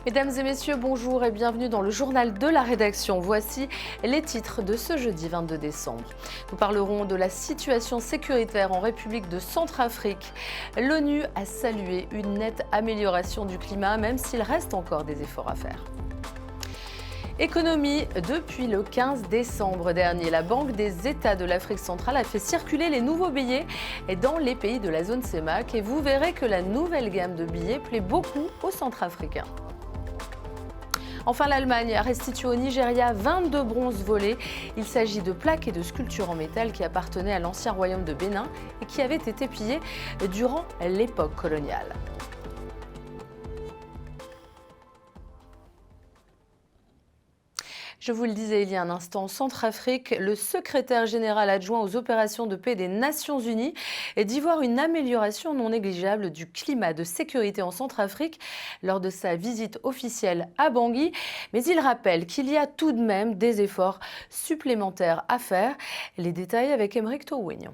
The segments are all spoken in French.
Mesdames et messieurs, bonjour et bienvenue dans le journal de la rédaction. Voici les titres de ce jeudi 22 décembre. Nous parlerons de la situation sécuritaire en République de Centrafrique. L'ONU a salué une nette amélioration du climat, même s'il reste encore des efforts à faire. Économie, depuis le 15 décembre dernier, la Banque des États de l'Afrique centrale a fait circuler les nouveaux billets dans les pays de la zone CEMAC et vous verrez que la nouvelle gamme de billets plaît beaucoup aux Centrafricains. Enfin, l'Allemagne a restitué au Nigeria 22 bronzes volés. Il s'agit de plaques et de sculptures en métal qui appartenaient à l'ancien royaume de Bénin et qui avaient été pillées durant l'époque coloniale. Je vous le disais il y a un instant, en Centrafrique, le secrétaire général adjoint aux opérations de paix des Nations Unies dit voir une amélioration non négligeable du climat de sécurité en Centrafrique lors de sa visite officielle à Bangui. Mais il rappelle qu'il y a tout de même des efforts supplémentaires à faire. Les détails avec Aymeric Towignon.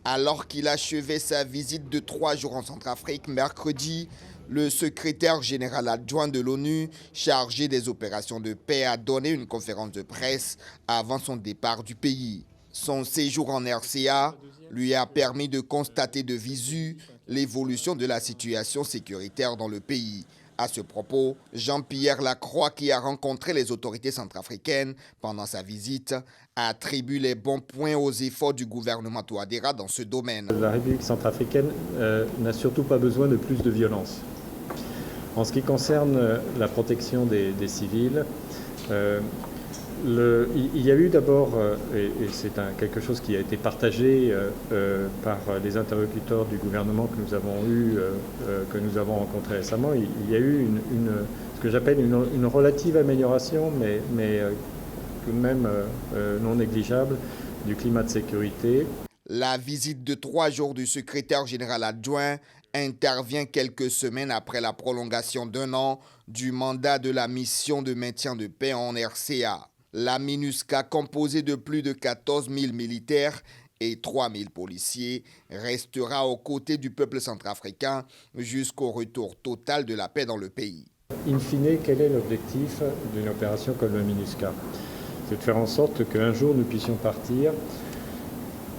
Alors qu'il achevait sa visite de 3 jours en Centrafrique mercredi, le secrétaire général adjoint de l'ONU, chargé des opérations de paix, a donné une conférence de presse avant son départ du pays. Son séjour en RCA lui a permis de constater de visu l'évolution de la situation sécuritaire dans le pays. À ce propos, Jean-Pierre Lacroix, qui a rencontré les autorités centrafricaines pendant sa visite, attribue les bons points aux efforts du gouvernement Touadéra dans ce domaine. La République centrafricaine n'a surtout pas besoin de plus de violence. En ce qui concerne la protection des civils, il y a eu d'abord, et c'est quelque chose qui a été partagé par les interlocuteurs du gouvernement que nous avons rencontrés récemment, il y a eu ce que j'appelle une relative amélioration, mais tout de même non négligeable, du climat de sécurité. La visite de 3 jours du secrétaire général adjoint intervient quelques semaines après la prolongation d'1 an du mandat de la mission de maintien de paix en RCA. La MINUSCA, composée de plus de 14 000 militaires et 3 000 policiers, restera aux côtés du peuple centrafricain jusqu'au retour total de la paix dans le pays. In fine, quel est l'objectif d'une opération comme la MINUSCA? C'est de faire en sorte qu'un jour nous puissions partir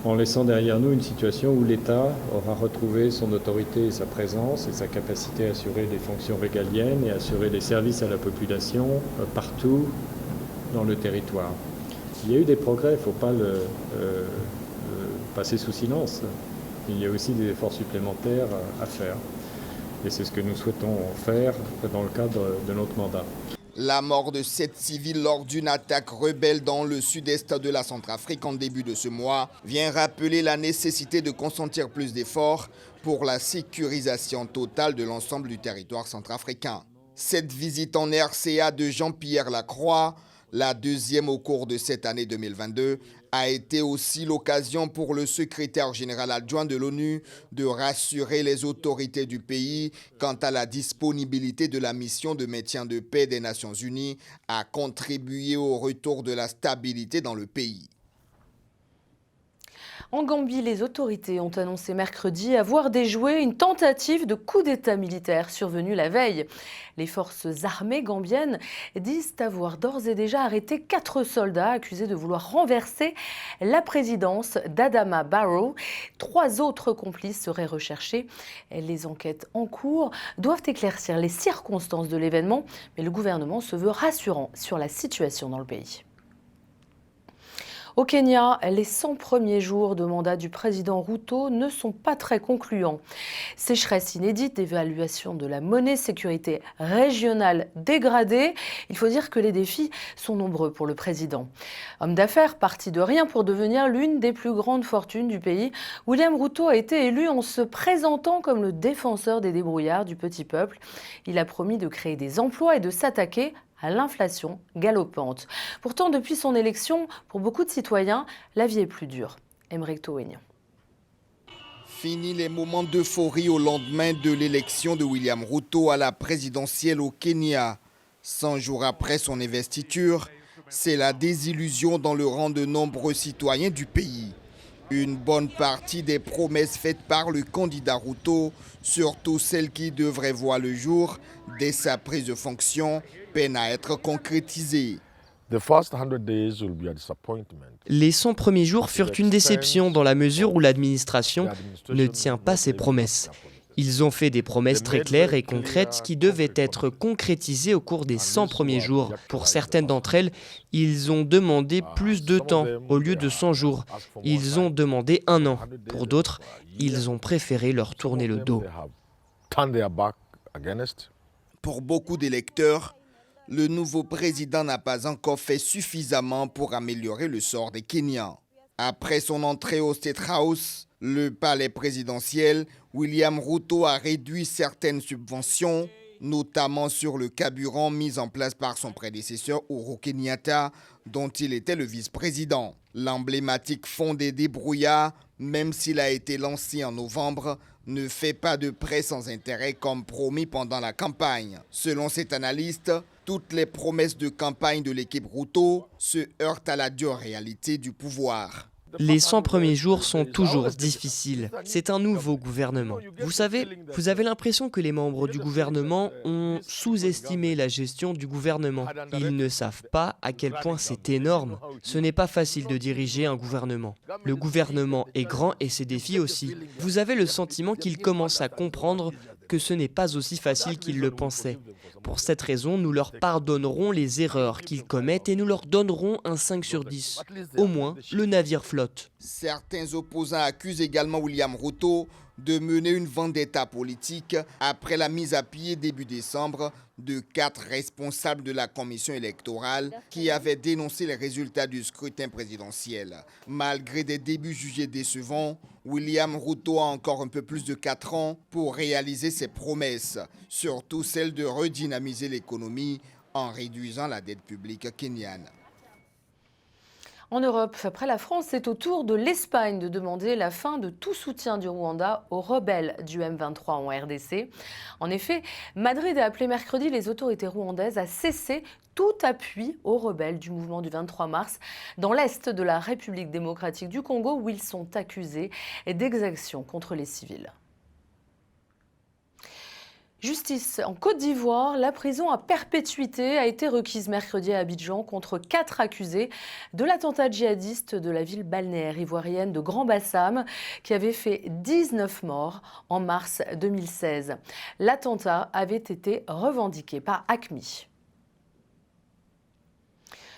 en laissant derrière nous une situation où l'État aura retrouvé son autorité et sa présence et sa capacité à assurer des fonctions régaliennes et assurer des services à la population partout dans le territoire. Il y a eu des progrès, il ne faut pas le passer sous silence. Il y a aussi des efforts supplémentaires à faire. Et c'est ce que nous souhaitons faire dans le cadre de notre mandat. La mort de 7 civils lors d'une attaque rebelle dans le sud-est de la Centrafrique en début de ce mois vient rappeler la nécessité de consentir plus d'efforts pour la sécurisation totale de l'ensemble du territoire centrafricain. Cette visite en RCA de Jean-Pierre Lacroix, la deuxième au cours de cette année 2022, a été aussi l'occasion pour le secrétaire général adjoint de l'ONU de rassurer les autorités du pays quant à la disponibilité de la mission de maintien de paix des Nations Unies à contribuer au retour de la stabilité dans le pays. En Gambie, les autorités ont annoncé mercredi avoir déjoué une tentative de coup d'État militaire survenue la veille. Les forces armées gambiennes disent avoir d'ores et déjà arrêté 4 soldats accusés de vouloir renverser la présidence d'Adama Barrow. 3 autres complices seraient recherchés. Les enquêtes en cours doivent éclaircir les circonstances de l'événement, mais le gouvernement se veut rassurant sur la situation dans le pays. Au Kenya, les 100 premiers jours de mandat du président Ruto ne sont pas très concluants. Sécheresse inédite, évaluation de la monnaie, sécurité régionale dégradée. Il faut dire que les défis sont nombreux pour le président. Homme d'affaires parti de rien pour devenir l'une des plus grandes fortunes du pays, William Ruto a été élu en se présentant comme le défenseur des débrouillards du petit peuple. Il a promis de créer des emplois et de s'attaquer à l'inflation galopante. Pourtant, depuis son élection, pour beaucoup de citoyens, la vie est plus dure. Aymeric Towignon. Fini les moments d'euphorie au lendemain de l'élection de William Ruto à la présidentielle au Kenya. 100 jours après son investiture, c'est la désillusion dans le rang de nombreux citoyens du pays. Une bonne partie des promesses faites par le candidat Ruto, surtout celles qui devraient voir le jour dès sa prise de fonction, peinent à être concrétisées. Les 100 premiers jours furent une déception dans la mesure où l'administration ne tient pas ses promesses. Ils ont fait des promesses très claires et concrètes qui devaient être concrétisées au cours des 100 premiers jours. Pour certaines d'entre elles, ils ont demandé plus de temps au lieu de 100 jours. Ils ont demandé 1 an. Pour d'autres, ils ont préféré leur tourner le dos. Pour beaucoup d'électeurs, le nouveau président n'a pas encore fait suffisamment pour améliorer le sort des Kenyans. Après son entrée au State House, le palais présidentiel, William Ruto a réduit certaines subventions, notamment sur le carburant mis en place par son prédécesseur Uhuru Kenyatta, dont il était le vice-président. L'emblématique fonds des débrouillards, même s'il a été lancé en novembre, ne fait pas de prêts sans intérêt comme promis pendant la campagne. Selon cet analyste, toutes les promesses de campagne de l'équipe Ruto se heurtent à la dure réalité du pouvoir. Les 100 premiers jours sont toujours difficiles. C'est un nouveau gouvernement. Vous savez, vous avez l'impression que les membres du gouvernement ont sous-estimé la gestion du gouvernement. Ils ne savent pas à quel point c'est énorme. Ce n'est pas facile de diriger un gouvernement. Le gouvernement est grand et ses défis aussi. Vous avez le sentiment qu'ils commencent à comprendre que ce n'est pas aussi facile qu'ils le pensaient. Pour cette raison, nous leur pardonnerons les erreurs qu'ils commettent et nous leur donnerons un 5 sur 10. Au moins, le navire flotte. Certains opposants accusent également William Ruto de mener une vendetta politique après la mise à pied début décembre de 4 responsables de la commission électorale qui avaient dénoncé les résultats du scrutin présidentiel. Malgré des débuts jugés décevants, William Ruto a encore un peu plus de 4 ans pour réaliser ses promesses, surtout celle de redynamiser l'économie en réduisant la dette publique kenyane. En Europe, après la France, c'est au tour de l'Espagne de demander la fin de tout soutien du Rwanda aux rebelles du M23 en RDC. En effet, Madrid a appelé mercredi les autorités rwandaises à cesser tout appui aux rebelles du mouvement du 23 mars dans l'est de la République démocratique du Congo où ils sont accusés d'exactions contre les civils. Justice en Côte d'Ivoire, la prison à perpétuité a été requise mercredi à Abidjan contre 4 accusés de l'attentat djihadiste de la ville balnéaire ivoirienne de Grand Bassam qui avait fait 19 morts en mars 2016. L'attentat avait été revendiqué par AQMI.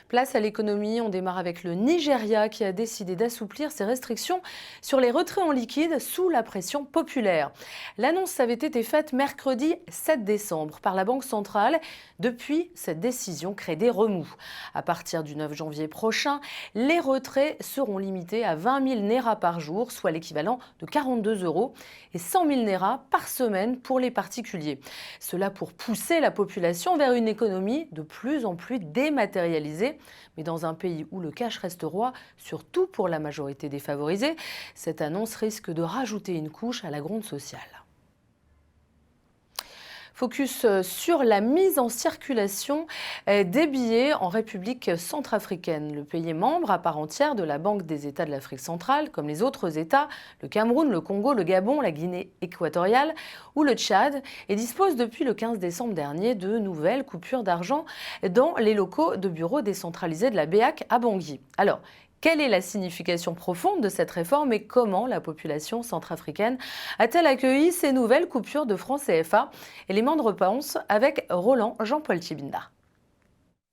Place à l'économie, on démarre avec le Nigeria qui a décidé d'assouplir ses restrictions sur les retraits en liquide sous la pression populaire. L'annonce avait été faite mercredi 7 décembre par la Banque centrale. Depuis, cette décision crée des remous. À partir du 9 janvier prochain, les retraits seront limités à 20 000 naira par jour, soit l'équivalent de 42 € et 100 000 naira par semaine pour les particuliers. Cela pour pousser la population vers une économie de plus en plus dématérialisée. Mais dans un pays où le cash reste roi, surtout pour la majorité défavorisée, cette annonce risque de rajouter une couche à la gronde sociale. Focus sur la mise en circulation des billets en République centrafricaine. Le pays est membre à part entière de la Banque des États de l'Afrique centrale, comme les autres États, le Cameroun, le Congo, le Gabon, la Guinée équatoriale ou le Tchad, et dispose depuis le 15 décembre dernier de nouvelles coupures d'argent dans les locaux de bureaux décentralisés de la BEAC à Bangui. Alors, quelle est la signification profonde de cette réforme et comment la population centrafricaine a-t-elle accueilli ces nouvelles coupures de francs CFA? Élément de réponse avec Roland Jean-Paul Tchibinda.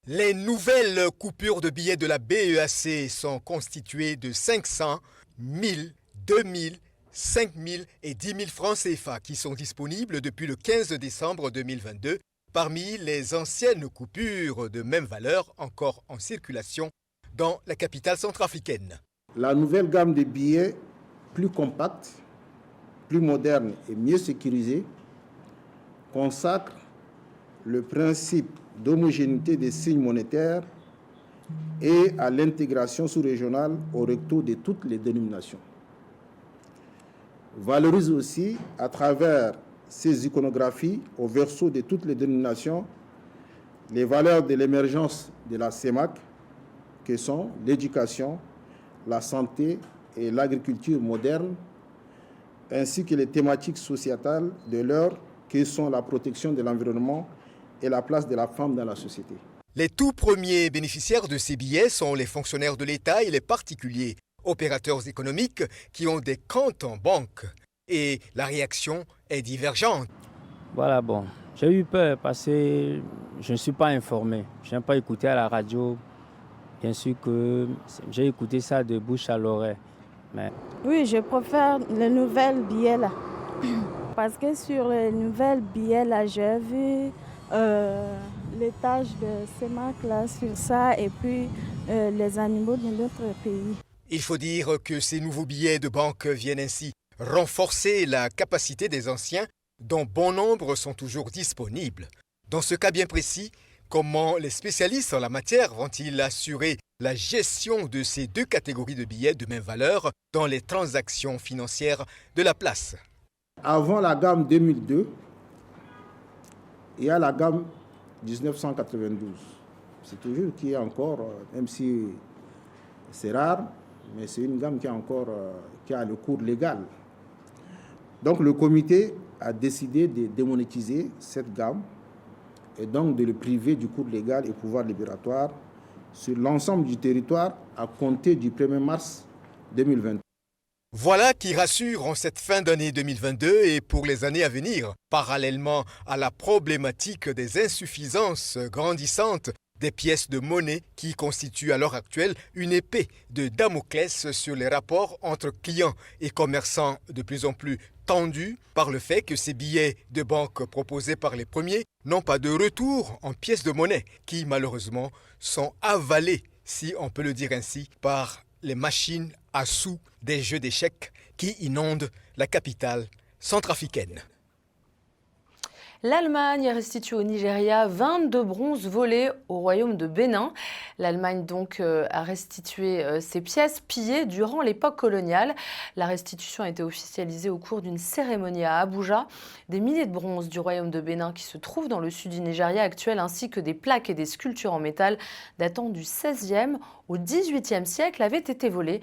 Les nouvelles coupures de billets de la BEAC sont constituées de 500, 1000, 2000, 5000 et 10 000 francs CFA qui sont disponibles depuis le 15 décembre 2022 parmi les anciennes coupures de même valeur encore en circulation dans la capitale centrafricaine. La nouvelle gamme de billets, plus compacte, plus moderne et mieux sécurisée, consacre le principe d'homogénéité des signes monétaires et à l'intégration sous-régionale au recto de toutes les dénominations. Valorise aussi, à travers ces iconographies au verso de toutes les dénominations, les valeurs de l'émergence de la CEMAC, que sont l'éducation, la santé, et l'agriculture moderne, ainsi que les thématiques sociétales de l'heure, que sont la protection de l'environnement et la place de la femme dans la société. Les tout premiers bénéficiaires de ces billets sont les fonctionnaires de l'État et les particuliers, opérateurs économiques qui ont des comptes en banque. Et la réaction est divergente. Voilà, bon, j'ai eu peur parce que je ne suis pas informé. Je n'ai pas écouté à la radio. Bien sûr que j'ai écouté ça de bouche à l'oreille. Mais... Oui, je préfère les nouvelles billets là. Parce que sur les nouvelles billets là, j'ai vu les tâches de CEMAC là sur ça et puis les animaux de notre pays. Il faut dire que ces nouveaux billets de banque viennent ainsi renforcer la capacité des anciens dont bon nombre sont toujours disponibles. Dans ce cas bien précis, comment les spécialistes en la matière vont-ils assurer la gestion de ces deux catégories de billets de même valeur dans les transactions financières de la place? Avant la gamme 2002, il y a la gamme 1992. C'est toujours qui est encore, même si c'est rare, mais c'est une gamme qui a le cours légal. Donc le comité a décidé de démonétiser cette gamme et donc de le priver du cours légal et pouvoir libératoire sur l'ensemble du territoire à compter du 1er mars 2020. Voilà qui rassure en cette fin d'année 2022 et pour les années à venir, parallèlement à la problématique des insuffisances grandissantes des pièces de monnaie qui constituent à l'heure actuelle une épée de Damoclès sur les rapports entre clients et commerçants de plus en plus tendus par le fait que ces billets de banque proposés par les premiers n'ont pas de retour en pièces de monnaie qui malheureusement sont avalés, si on peut le dire ainsi, par les machines à sous des jeux d'échecs qui inondent la capitale centrafricaine. L'Allemagne a restitué au Nigeria 22 bronzes volés au royaume de Bénin. L'Allemagne donc a restitué ces pièces pillées durant l'époque coloniale. La restitution a été officialisée au cours d'une cérémonie à Abuja. Des milliers de bronzes du royaume de Bénin qui se trouvent dans le sud du Nigeria actuel, ainsi que des plaques et des sculptures en métal datant du XVIe au XVIIIe siècle avaient été volés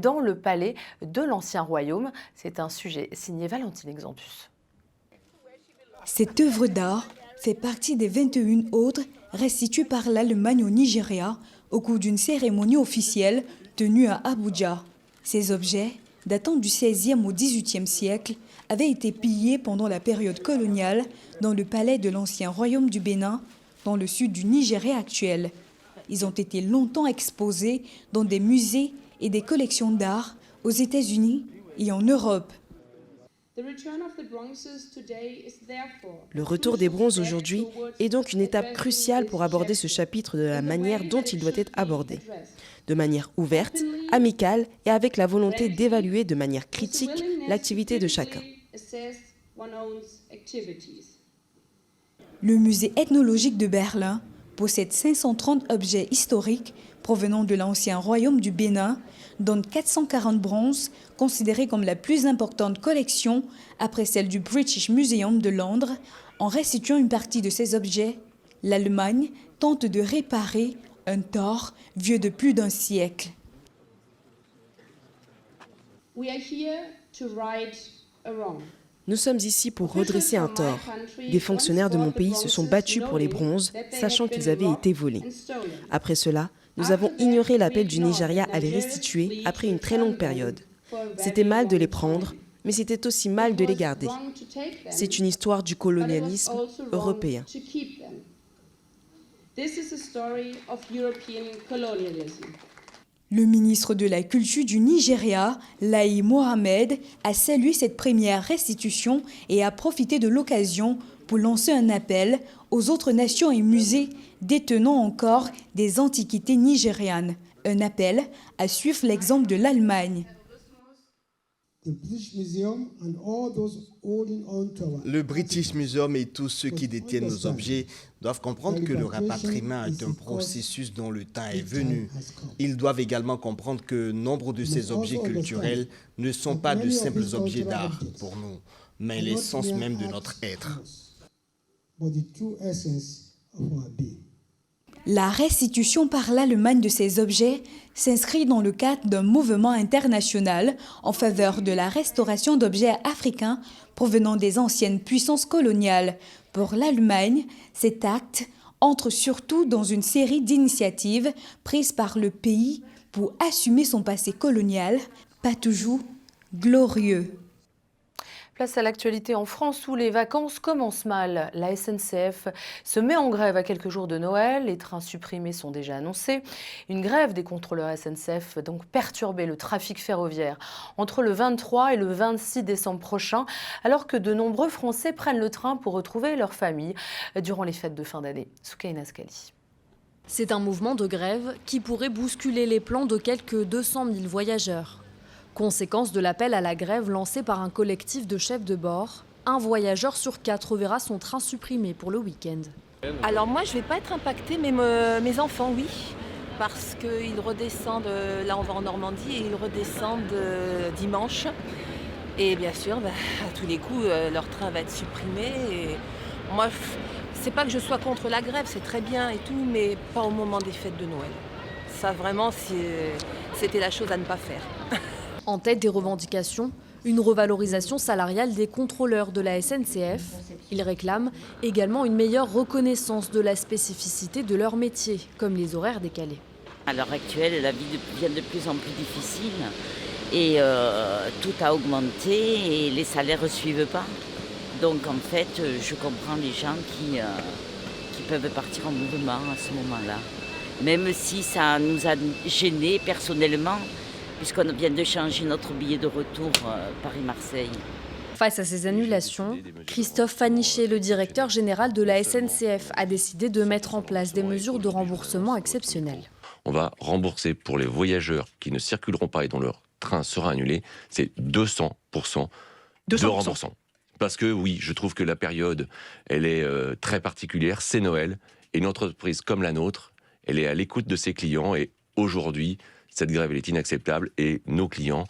dans le palais de l'ancien royaume. C'est un sujet signé Valentine Exampus. Cette œuvre d'art fait partie des 21 autres restituées par l'Allemagne au Nigeria au cours d'une cérémonie officielle tenue à Abuja. Ces objets, datant du XVIe au XVIIIe siècle, avaient été pillés pendant la période coloniale dans le palais de l'ancien royaume du Bénin, dans le sud du Nigeria actuel. Ils ont été longtemps exposés dans des musées et des collections d'art aux États-Unis et en Europe. Le retour des bronzes aujourd'hui est donc une étape cruciale pour aborder ce chapitre de la manière dont il doit être abordé. De manière ouverte, amicale et avec la volonté d'évaluer de manière critique l'activité de chacun. Le musée ethnologique de Berlin possède 530 objets historiques provenant de l'ancien royaume du Bénin, dont 440 bronzes, considérés comme la plus importante collection après celle du British Museum de Londres. En restituant une partie de ces objets, l'Allemagne tente de réparer un tort vieux de plus d'un siècle. Nous sommes ici pour redresser un tort. Des fonctionnaires de mon pays se sont battus pour les bronzes, sachant qu'ils avaient été volés. Après cela, nous avons ignoré l'appel du Nigeria à les restituer après une très longue période. C'était mal de les prendre, mais c'était aussi mal de les garder. C'est une histoire du colonialisme européen. Le ministre de la Culture du Nigeria, Lahi Mohammed, a salué cette première restitution et a profité de l'occasion pour lancer un appel aux autres nations et musées détenant encore des antiquités nigérianes. Un appel à suivre l'exemple de l'Allemagne. Le British Museum et tous ceux qui détiennent nos objets doivent comprendre que le rapatriement est un processus dont le temps est venu. Ils doivent également comprendre que nombre de ces objets culturels ne sont pas de simples objets d'art pour nous, mais l'essence même de notre être. La restitution par l'Allemagne de ces objets s'inscrit dans le cadre d'un mouvement international en faveur de la restauration d'objets africains provenant des anciennes puissances coloniales. Pour l'Allemagne, cet acte entre surtout dans une série d'initiatives prises par le pays pour assumer son passé colonial, pas toujours glorieux. Place à l'actualité en France où les vacances commencent mal. La SNCF se met en grève à quelques jours de Noël. Les trains supprimés sont déjà annoncés. Une grève des contrôleurs SNCF va donc perturber le trafic ferroviaire entre le 23 et le 26 décembre prochain, alors que de nombreux Français prennent le train pour retrouver leur famille durant les fêtes de fin d'année. Soukaina Skali. C'est un mouvement de grève qui pourrait bousculer les plans de quelques 200 000 voyageurs. Conséquence de l'appel à la grève lancé par un collectif de chefs de bord, un voyageur sur 4 verra son train supprimé pour le week-end. Alors moi je ne vais pas être impactée, mais mes enfants oui, parce qu'ils redescendent, là on va en Normandie, et ils redescendent dimanche. Et bien sûr, à tous les coups, leur train va être supprimé. Et moi, c'est pas que je sois contre la grève, c'est très bien et tout, mais pas au moment des fêtes de Noël. Ça vraiment, c'était la chose à ne pas faire. En tête des revendications, une revalorisation salariale des contrôleurs de la SNCF. Ils réclament également une meilleure reconnaissance de la spécificité de leur métier, comme les horaires décalés. À l'heure actuelle, la vie devient de plus en plus difficile et tout a augmenté et les salaires ne suivent pas. Donc en fait, je comprends les gens qui peuvent partir en mouvement à ce moment-là. Même si ça nous a gênés personnellement, puisqu'on vient de changer notre billet de retour Paris-Marseille. Face à ces annulations, Christophe Fanichet, le directeur général de la SNCF, a décidé de mettre en place des mesures de remboursement exceptionnelles. On va rembourser pour les voyageurs qui ne circuleront pas et dont leur train sera annulé, c'est 200% de remboursement. Parce que oui, je trouve que la période, elle est très particulière, c'est Noël, et une entreprise comme la nôtre, elle est à l'écoute de ses clients, et aujourd'hui, cette grève elle est inacceptable, et nos clients,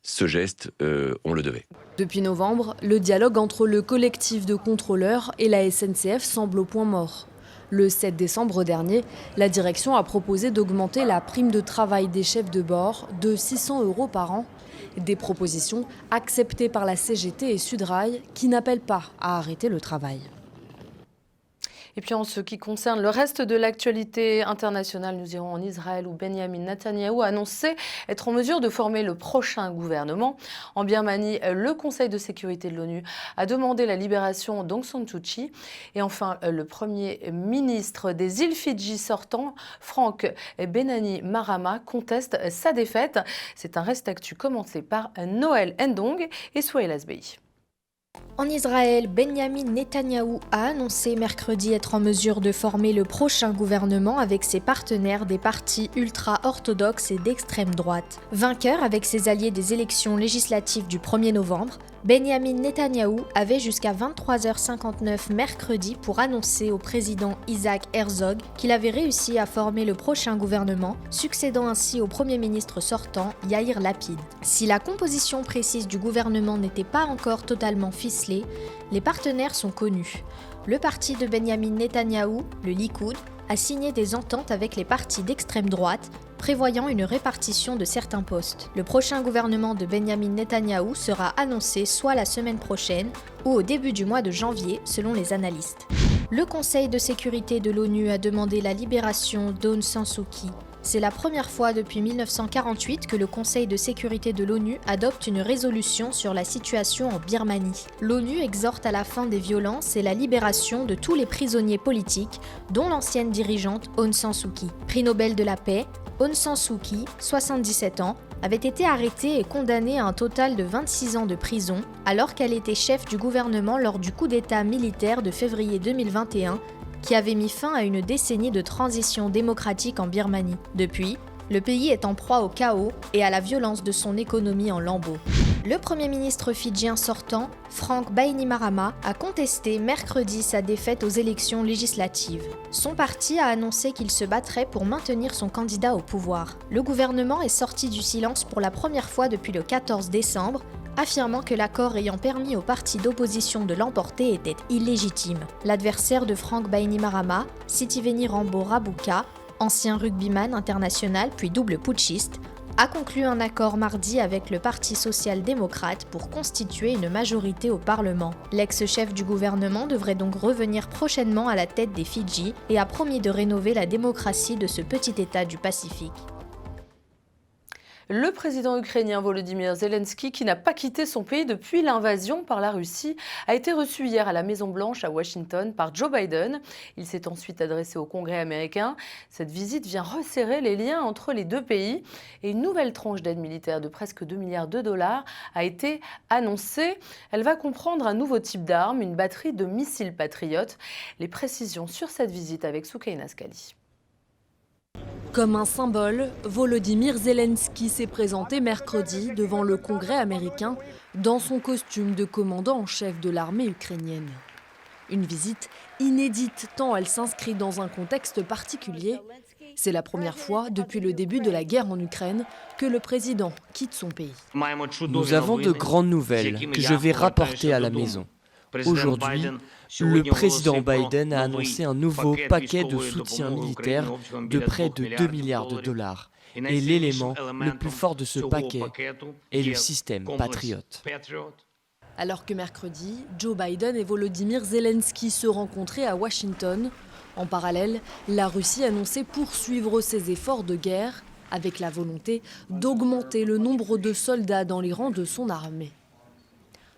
ce geste, on le devait. Depuis novembre, le dialogue entre le collectif de contrôleurs et la SNCF semble au point mort. Le 7 décembre dernier, la direction a proposé d'augmenter la prime de travail des chefs de bord de 600 € par an. Des propositions acceptées par la CGT et Sudrail qui n'appellent pas à arrêter le travail. Et puis en ce qui concerne le reste de l'actualité internationale, nous irons en Israël où Benjamin Netanyahou a annoncé être en mesure de former le prochain gouvernement. En Birmanie, le Conseil de sécurité de l'ONU a demandé la libération d'Aung San Suu Kyi. Et enfin, le Premier ministre des îles Fidji sortant, Frank Bainimarama, conteste sa défaite. C'est un reste actu commenté par Noël Ndong et Souhail Asbei. En Israël, Benjamin Netanyahou a annoncé mercredi être en mesure de former le prochain gouvernement avec ses partenaires des partis ultra-orthodoxes et d'extrême droite. Vainqueur avec ses alliés des élections législatives du 1er novembre, Benjamin Netanyahou avait jusqu'à 23h59 mercredi pour annoncer au président Isaac Herzog qu'il avait réussi à former le prochain gouvernement, succédant ainsi au Premier ministre sortant Yair Lapid. Si la composition précise du gouvernement n'était pas encore totalement ficelée, les partenaires sont connus. Le parti de Benjamin Netanyahou, le Likoud, a signé des ententes avec les partis d'extrême droite, prévoyant une répartition de certains postes. Le prochain gouvernement de Benjamin Netanyahou sera annoncé soit la semaine prochaine ou au début du mois de janvier, selon les analystes. Le Conseil de sécurité de l'ONU a demandé la libération d'Aung San Suu Kyi. C'est la première fois depuis 1948 que le Conseil de sécurité de l'ONU adopte une résolution sur la situation en Birmanie. L'ONU exhorte à la fin des violences et la libération de tous les prisonniers politiques, dont l'ancienne dirigeante Aung San Suu Kyi. Prix Nobel de la paix, Aung San Suu Kyi, 77 ans, avait été arrêtée et condamnée à un total de 26 ans de prison, alors qu'elle était chef du gouvernement lors du coup d'État militaire de février 2021, qui avait mis fin à une décennie de transition démocratique en Birmanie. Depuis, le pays est en proie au chaos et à la violence de son économie en lambeaux. Le Premier ministre fidjien sortant, Frank Bainimarama, a contesté mercredi sa défaite aux élections législatives. Son parti a annoncé qu'il se battrait pour maintenir son candidat au pouvoir. Le gouvernement est sorti du silence pour la première fois depuis le 14 décembre, affirmant que l'accord ayant permis au parti d'opposition de l'emporter était illégitime. L'adversaire de Frank Bainimarama, Sitiveni Rambo Rabuka, ancien rugbyman international puis double putschiste, a conclu un accord mardi avec le Parti social-démocrate pour constituer une majorité au Parlement. L'ex-chef du gouvernement devrait donc revenir prochainement à la tête des Fidji et a promis de rénover la démocratie de ce petit État du Pacifique. Le président ukrainien Volodymyr Zelensky, qui n'a pas quitté son pays depuis l'invasion par la Russie, a été reçu hier à la Maison-Blanche à Washington par Joe Biden. Il s'est ensuite adressé au Congrès américain. Cette visite vient resserrer les liens entre les deux pays et une nouvelle tranche d'aide militaire de presque 2 milliards de dollars a été annoncée. Elle va comprendre un nouveau type d'arme, une batterie de missiles Patriot. Les précisions sur cette visite avec Soukaina Skali. Comme un symbole, Volodymyr Zelensky s'est présenté mercredi devant le Congrès américain dans son costume de commandant en chef de l'armée ukrainienne. Une visite inédite tant elle s'inscrit dans un contexte particulier. C'est la première fois depuis le début de la guerre en Ukraine que le président quitte son pays. Nous avons de grandes nouvelles que je vais rapporter à la maison. Aujourd'hui, le président Biden a annoncé un nouveau paquet de soutien militaire de près de 2 milliards de dollars. Et l'élément le plus fort de ce paquet est le système Patriot. Alors que mercredi, Joe Biden et Volodymyr Zelensky se rencontraient à Washington, en parallèle, la Russie annonçait poursuivre ses efforts de guerre avec la volonté d'augmenter le nombre de soldats dans les rangs de son armée.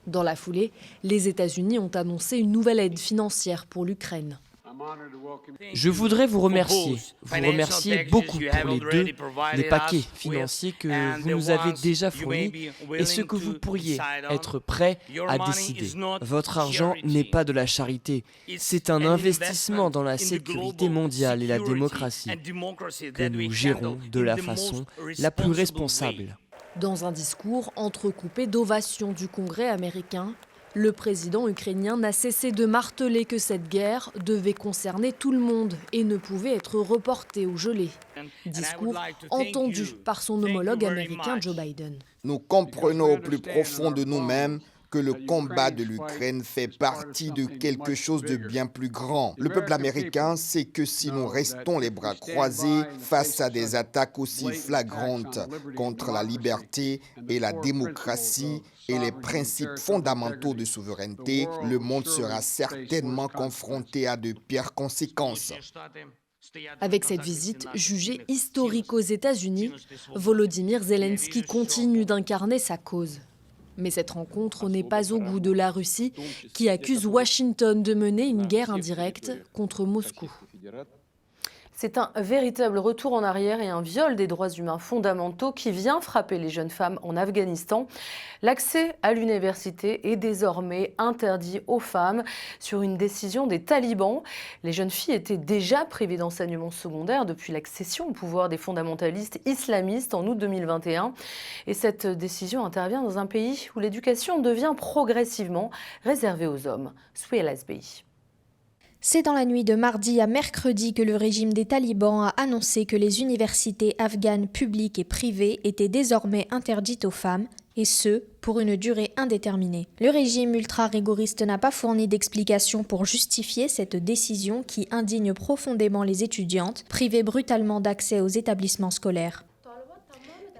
Dans la foulée, les États-Unis ont annoncé une nouvelle aide financière pour l'Ukraine. Je voudrais vous remercier beaucoup pour les paquets financiers que vous nous avez déjà fournis et ce que vous pourriez être prêts à décider. Votre argent n'est pas de la charité, c'est un investissement dans la sécurité mondiale et la démocratie que nous gérons de la façon la plus responsable. Dans un discours entrecoupé d'ovations du Congrès américain, le président ukrainien n'a cessé de marteler que cette guerre devait concerner tout le monde et ne pouvait être reportée ou gelée. Discours entendu par son homologue américain Joe Biden. Nous comprenons au plus profond de nous-mêmes que le combat de l'Ukraine fait partie de quelque chose de bien plus grand. Le peuple américain sait que si nous restons les bras croisés face à des attaques aussi flagrantes contre la liberté et la démocratie et les principes fondamentaux de souveraineté, le monde sera certainement confronté à de pires conséquences. Avec cette visite jugée historique aux États-Unis, Volodymyr Zelensky continue d'incarner sa cause. Mais cette rencontre n'est pas au goût de la Russie, qui accuse Washington de mener une guerre indirecte contre Moscou. C'est un véritable retour en arrière et un viol des droits humains fondamentaux qui vient frapper les jeunes femmes en Afghanistan. L'accès à l'université est désormais interdit aux femmes sur une décision des talibans. Les jeunes filles étaient déjà privées d'enseignement secondaire depuis l'accession au pouvoir des fondamentalistes islamistes en août 2021. Et cette décision intervient dans un pays où l'éducation devient progressivement réservée aux hommes. Souhaitez l'ASBI. C'est dans la nuit de mardi à mercredi que le régime des talibans a annoncé que les universités afghanes publiques et privées étaient désormais interdites aux femmes, et ce, pour une durée indéterminée. Le régime ultra-rigoriste n'a pas fourni d'explication pour justifier cette décision qui indigne profondément les étudiantes, privées brutalement d'accès aux établissements scolaires.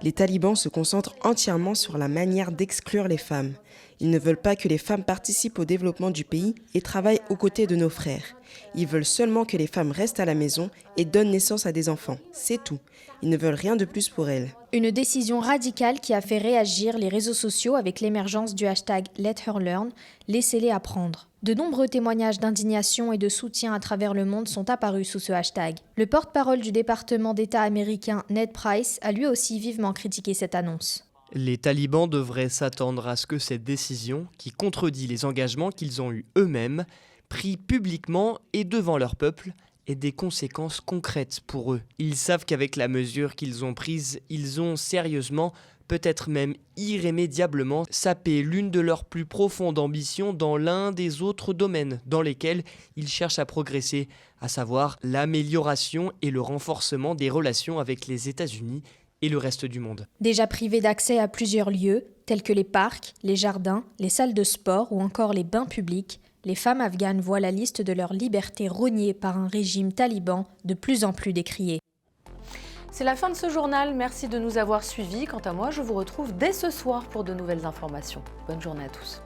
Les talibans se concentrent entièrement sur la manière d'exclure les femmes. Ils ne veulent pas que les femmes participent au développement du pays et travaillent aux côtés de nos frères. Ils veulent seulement que les femmes restent à la maison et donnent naissance à des enfants. C'est tout. Ils ne veulent rien de plus pour elles. Une décision radicale qui a fait réagir les réseaux sociaux avec l'émergence du hashtag #LetHerLearn, laissez-les apprendre. De nombreux témoignages d'indignation et de soutien à travers le monde sont apparus sous ce hashtag. Le porte-parole du département d'État américain, Ned Price, a lui aussi vivement critiqué cette annonce. Les talibans devraient s'attendre à ce que cette décision, qui contredit les engagements qu'ils ont eus eux-mêmes, pris publiquement et devant leur peuple, ait des conséquences concrètes pour eux. Ils savent qu'avec la mesure qu'ils ont prise, ils ont sérieusement, peut-être même irrémédiablement, sapé l'une de leurs plus profondes ambitions dans l'un des autres domaines dans lesquels ils cherchent à progresser, à savoir l'amélioration et le renforcement des relations avec les États-Unis et le reste du monde. Déjà privés d'accès à plusieurs lieux, tels que les parcs, les jardins, les salles de sport ou encore les bains publics, les femmes afghanes voient la liste de leur liberté rognée par un régime taliban de plus en plus décrié. C'est la fin de ce journal. Merci de nous avoir suivis. Quant à moi, je vous retrouve dès ce soir pour de nouvelles informations. Bonne journée à tous.